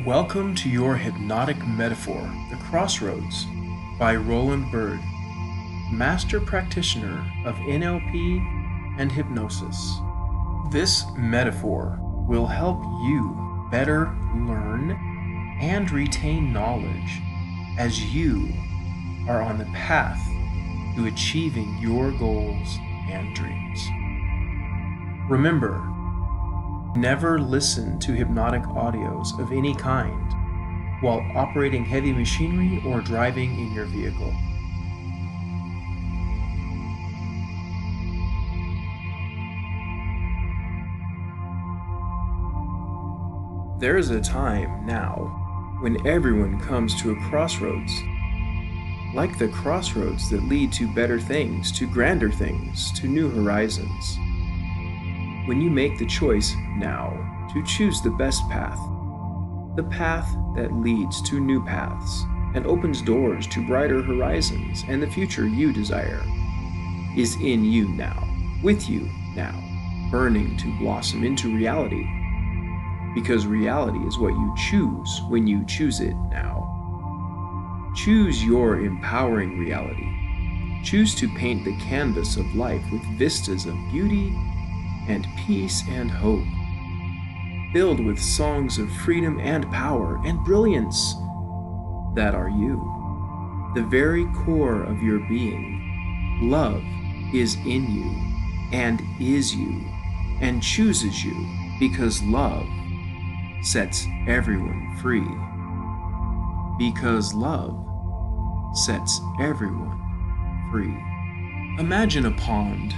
Welcome to your hypnotic metaphor, The Crossroads, by Roland Bird, Master Practitioner of NLP and Hypnosis. This metaphor will help you better learn and retain knowledge as you are on the path to achieving your goals and dreams. Remember, never listen to hypnotic audios of any kind while operating heavy machinery or driving in your vehicle. There is a time now when everyone comes to a crossroads, like the crossroads that lead to better things, to grander things, to new horizons. When you make the choice now to choose the best path, the path that leads to new paths and opens doors to brighter horizons and the future you desire, is in you now, with you now, burning to blossom into reality. Because reality is what you choose when you choose it now. Choose your empowering reality. Choose to paint the canvas of life with vistas of beauty and peace and hope, filled with songs of freedom and power and brilliance that are you. The very core of your being, love, is in you and is you and chooses you because love sets everyone free. Because love sets everyone free. Imagine a pond,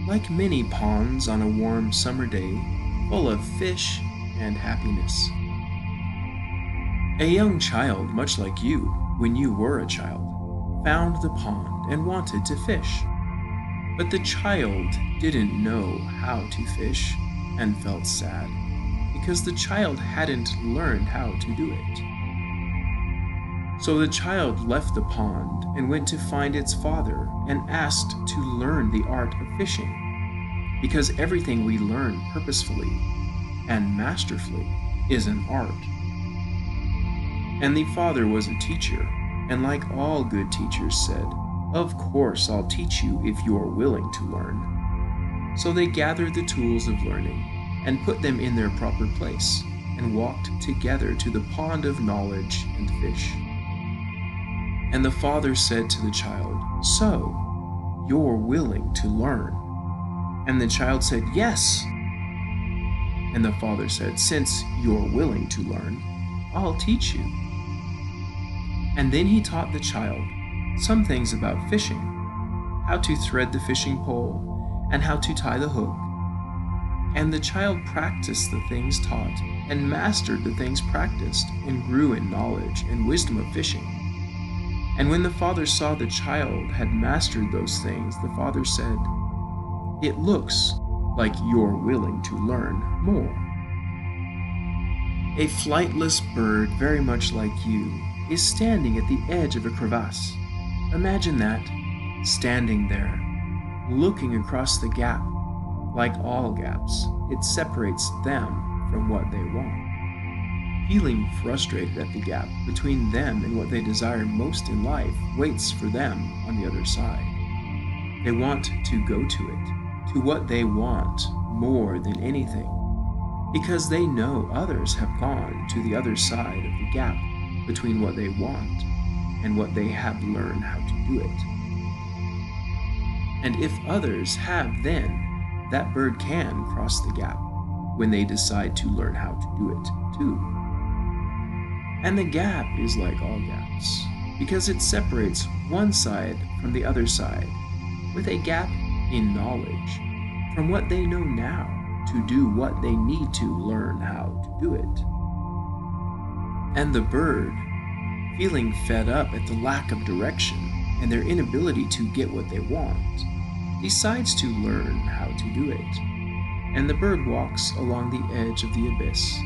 like many ponds on a warm summer day, full of fish and happiness. A young child, much like you when you were a child, found the pond and wanted to fish. But the child didn't know how to fish and felt sad because the child hadn't learned how to do it. So the child left the pond and went to find its father and asked to learn the art of fishing, because everything we learn purposefully and masterfully is an art. And the father was a teacher, and like all good teachers said, "Of course I'll teach you if you're willing to learn." So they gathered the tools of learning and put them in their proper place and walked together to the pond of knowledge and fish. And the father said to the child, "So, you're willing to learn?" And the child said, "Yes." And the father said, "Since you're willing to learn, I'll teach you." And then he taught the child some things about fishing, how to thread the fishing pole and how to tie the hook. And the child practiced the things taught and mastered the things practiced and grew in knowledge and wisdom of fishing. And when the father saw the child had mastered those things, the father said, "It looks like you're willing to learn more." A flightless bird, very much like you, is standing at the edge of a crevasse. Imagine that, standing there, looking across the gap. Like all gaps, it separates them from what they want. Feeling frustrated at the gap between them and what they desire most in life waits for them on the other side. They want to go to it, to what they want more than anything, because they know others have gone to the other side of the gap between what they want and what they have learned how to do it. And if others have, then that bird can cross the gap when they decide to learn how to do it too. And the gap is like all gaps, because it separates one side from the other side, with a gap in knowledge from what they know now to do what they need to learn how to do it. And the bird, feeling fed up at the lack of direction and their inability to get what they want, decides to learn how to do it. And the bird walks along the edge of the abyss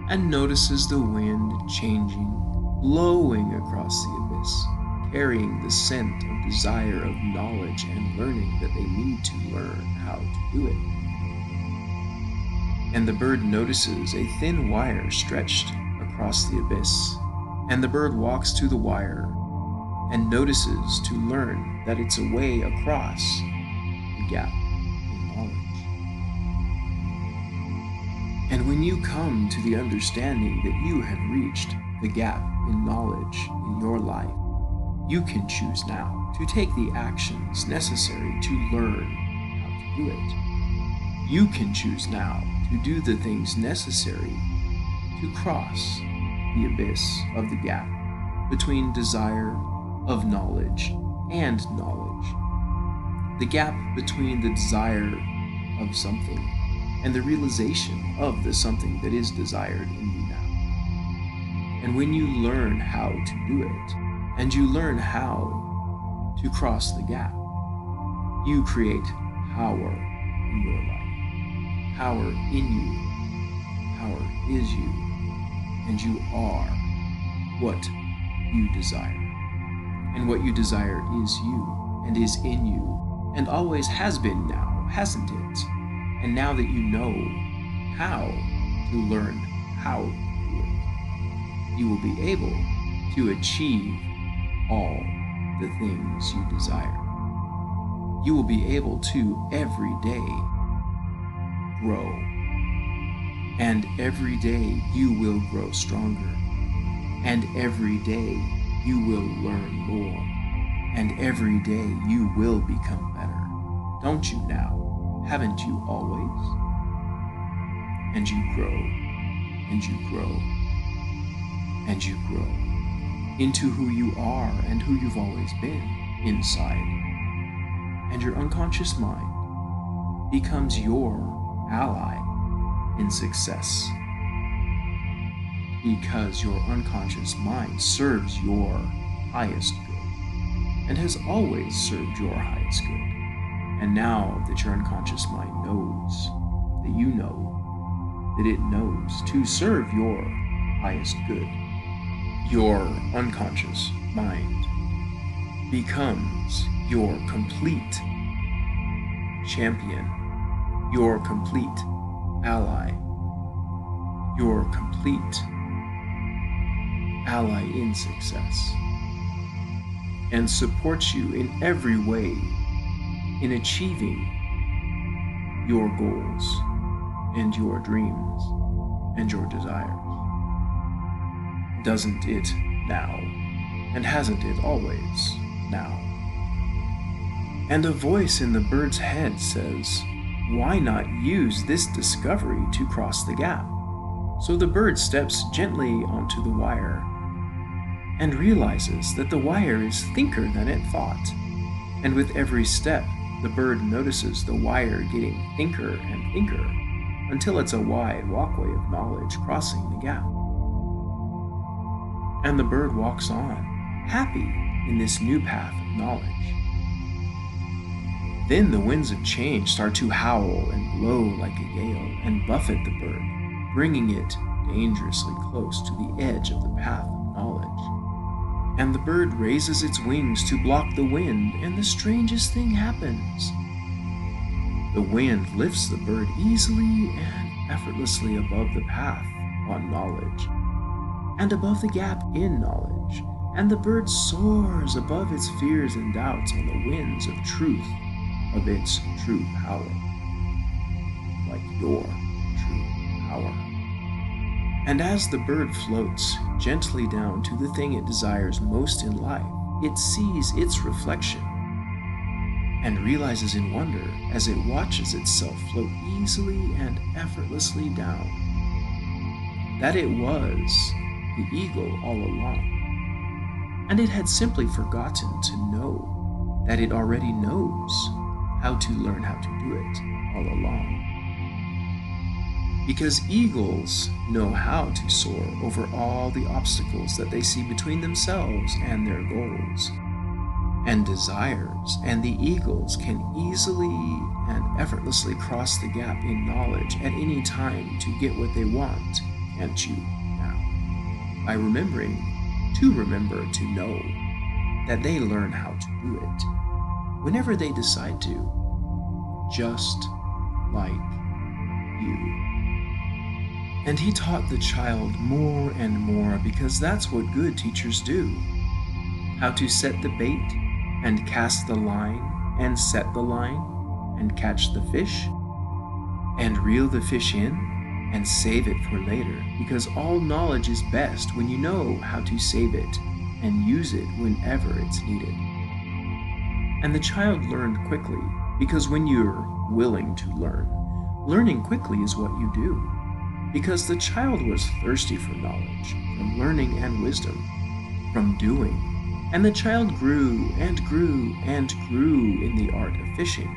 and notices the wind changing, blowing across the abyss, carrying the scent of desire of knowledge and learning that they need to learn how to do it. And the bird notices a thin wire stretched across the abyss, and the bird walks to the wire and notices to learn that it's a way across the gap in knowledge. And when you come to the understanding that you have reached the gap in knowledge in your life, you can choose now to take the actions necessary to learn how to do it. You can choose now to do the things necessary to cross the abyss of the gap between desire of knowledge and knowledge. The gap between the desire of something and the realization of the something that is desired in you now. And when you learn how to do it, and you learn how to cross the gap, you create power in your life. Power in you. Power is you. And you are what you desire. And what you desire is you, and is in you, and always has been now, hasn't it? And now that you know how to learn how to do it, you will be able to achieve all the things you desire. You will be able to every day grow. And every day you will grow stronger. And every day you will learn more. And every day you will become better. Don't you now? Haven't you always? And you grow, and you grow, and you grow into who you are and who you've always been inside. And your unconscious mind becomes your ally in success, because your unconscious mind serves your highest good and has always served your highest good. And now that your unconscious mind knows that you know that it knows to serve your highest good, your unconscious mind becomes your complete champion, your complete ally, your complete ally in success, and supports you in every way in achieving your goals and your dreams and your desires. Doesn't it now? And hasn't it always now? And a voice in the bird's head says, why not use this discovery to cross the gap? So the bird steps gently onto the wire and realizes that the wire is thinner than it thought. And with every step, the bird notices the wire getting thinner and thinner until it's a wide walkway of knowledge crossing the gap. And the bird walks on, happy in this new path of knowledge. Then the winds of change start to howl and blow like a gale and buffet the bird, bringing it dangerously close to the edge of the path of knowledge. And the bird raises its wings to block the wind, and the strangest thing happens. The wind lifts the bird easily and effortlessly above the path on knowledge, and above the gap in knowledge, and the bird soars above its fears and doubts on the winds of truth, of its true power, like your true power. And as the bird floats gently down to the thing it desires most in life, it sees its reflection and realizes in wonder as it watches itself float easily and effortlessly down that it was the eagle all along, and it had simply forgotten to know that it already knows how to learn how to do it all along. Because eagles know how to soar over all the obstacles that they see between themselves and their goals and desires, and the eagles can easily and effortlessly cross the gap in knowledge at any time to get what they want, can't you now? By remembering to remember to know that they learn how to do it whenever they decide to, just like you. And he taught the child more and more, because that's what good teachers do. How to set the bait, and cast the line, and set the line, and catch the fish, and reel the fish in, and save it for later, because all knowledge is best when you know how to save it and use it whenever it's needed. And the child learned quickly, because when you're willing to learn, learning quickly is what you do. Because the child was thirsty for knowledge, from learning and wisdom, from doing, and the child grew and grew and grew in the art of fishing,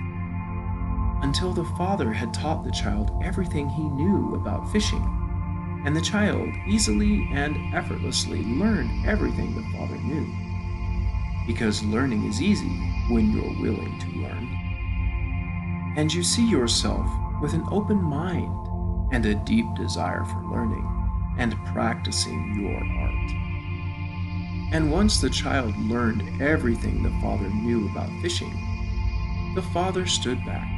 until the father had taught the child everything he knew about fishing, and the child easily and effortlessly learned everything the father knew. Because learning is easy when you're willing to learn. And you see yourself with an open mind and a deep desire for learning and practicing your art. And once the child learned everything the father knew about fishing, the father stood back,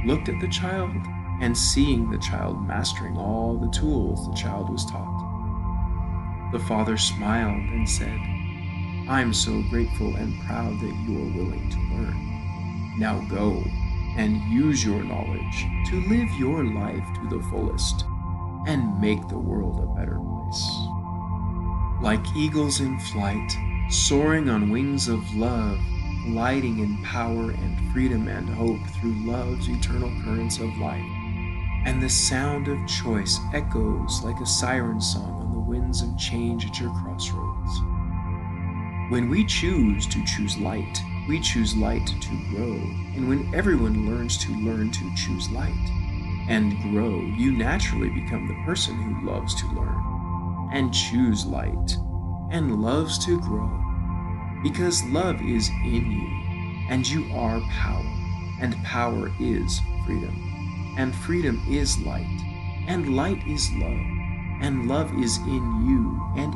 looked at the child, and seeing the child mastering all the tools the child was taught, the father smiled and said, "I'm so grateful and proud that you're willing to learn. Now go and use your knowledge to live your life to the fullest and make the world a better place." Like eagles in flight, soaring on wings of love, gliding in power and freedom and hope through love's eternal currents of life. And the sound of choice echoes like a siren song on the winds of change at your crossroads. When we choose to choose light, we choose light to grow. And when everyone learns to choose light and grow, you naturally become the person who loves to learn and choose light and loves to grow. Because love is in you, and you are power, and power is freedom, and freedom is light, and light is love, and love is in you, and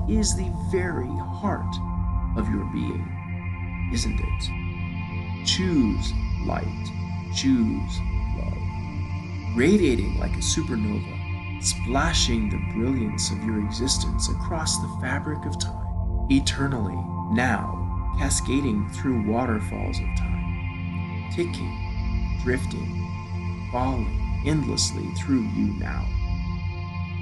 is the very heart of your being, isn't it? Choose light, choose love, radiating like a supernova, splashing the brilliance of your existence across the fabric of time, eternally, now, cascading through waterfalls of time, ticking, drifting, falling endlessly through you now.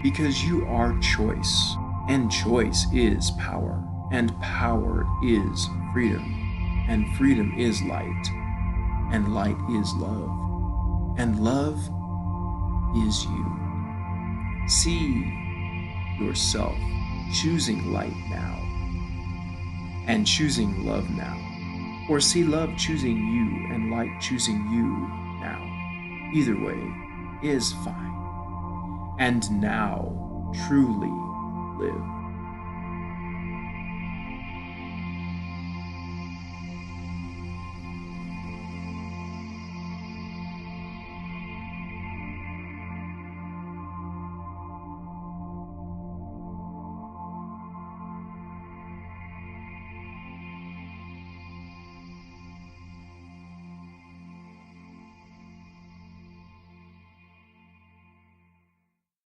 Because you are choice, and choice is power, and power is freedom, and freedom is light, and light is love, and love is you. See yourself choosing light now, and choosing love now, or see love choosing you and light choosing you now. Either way is fine. And now truly live.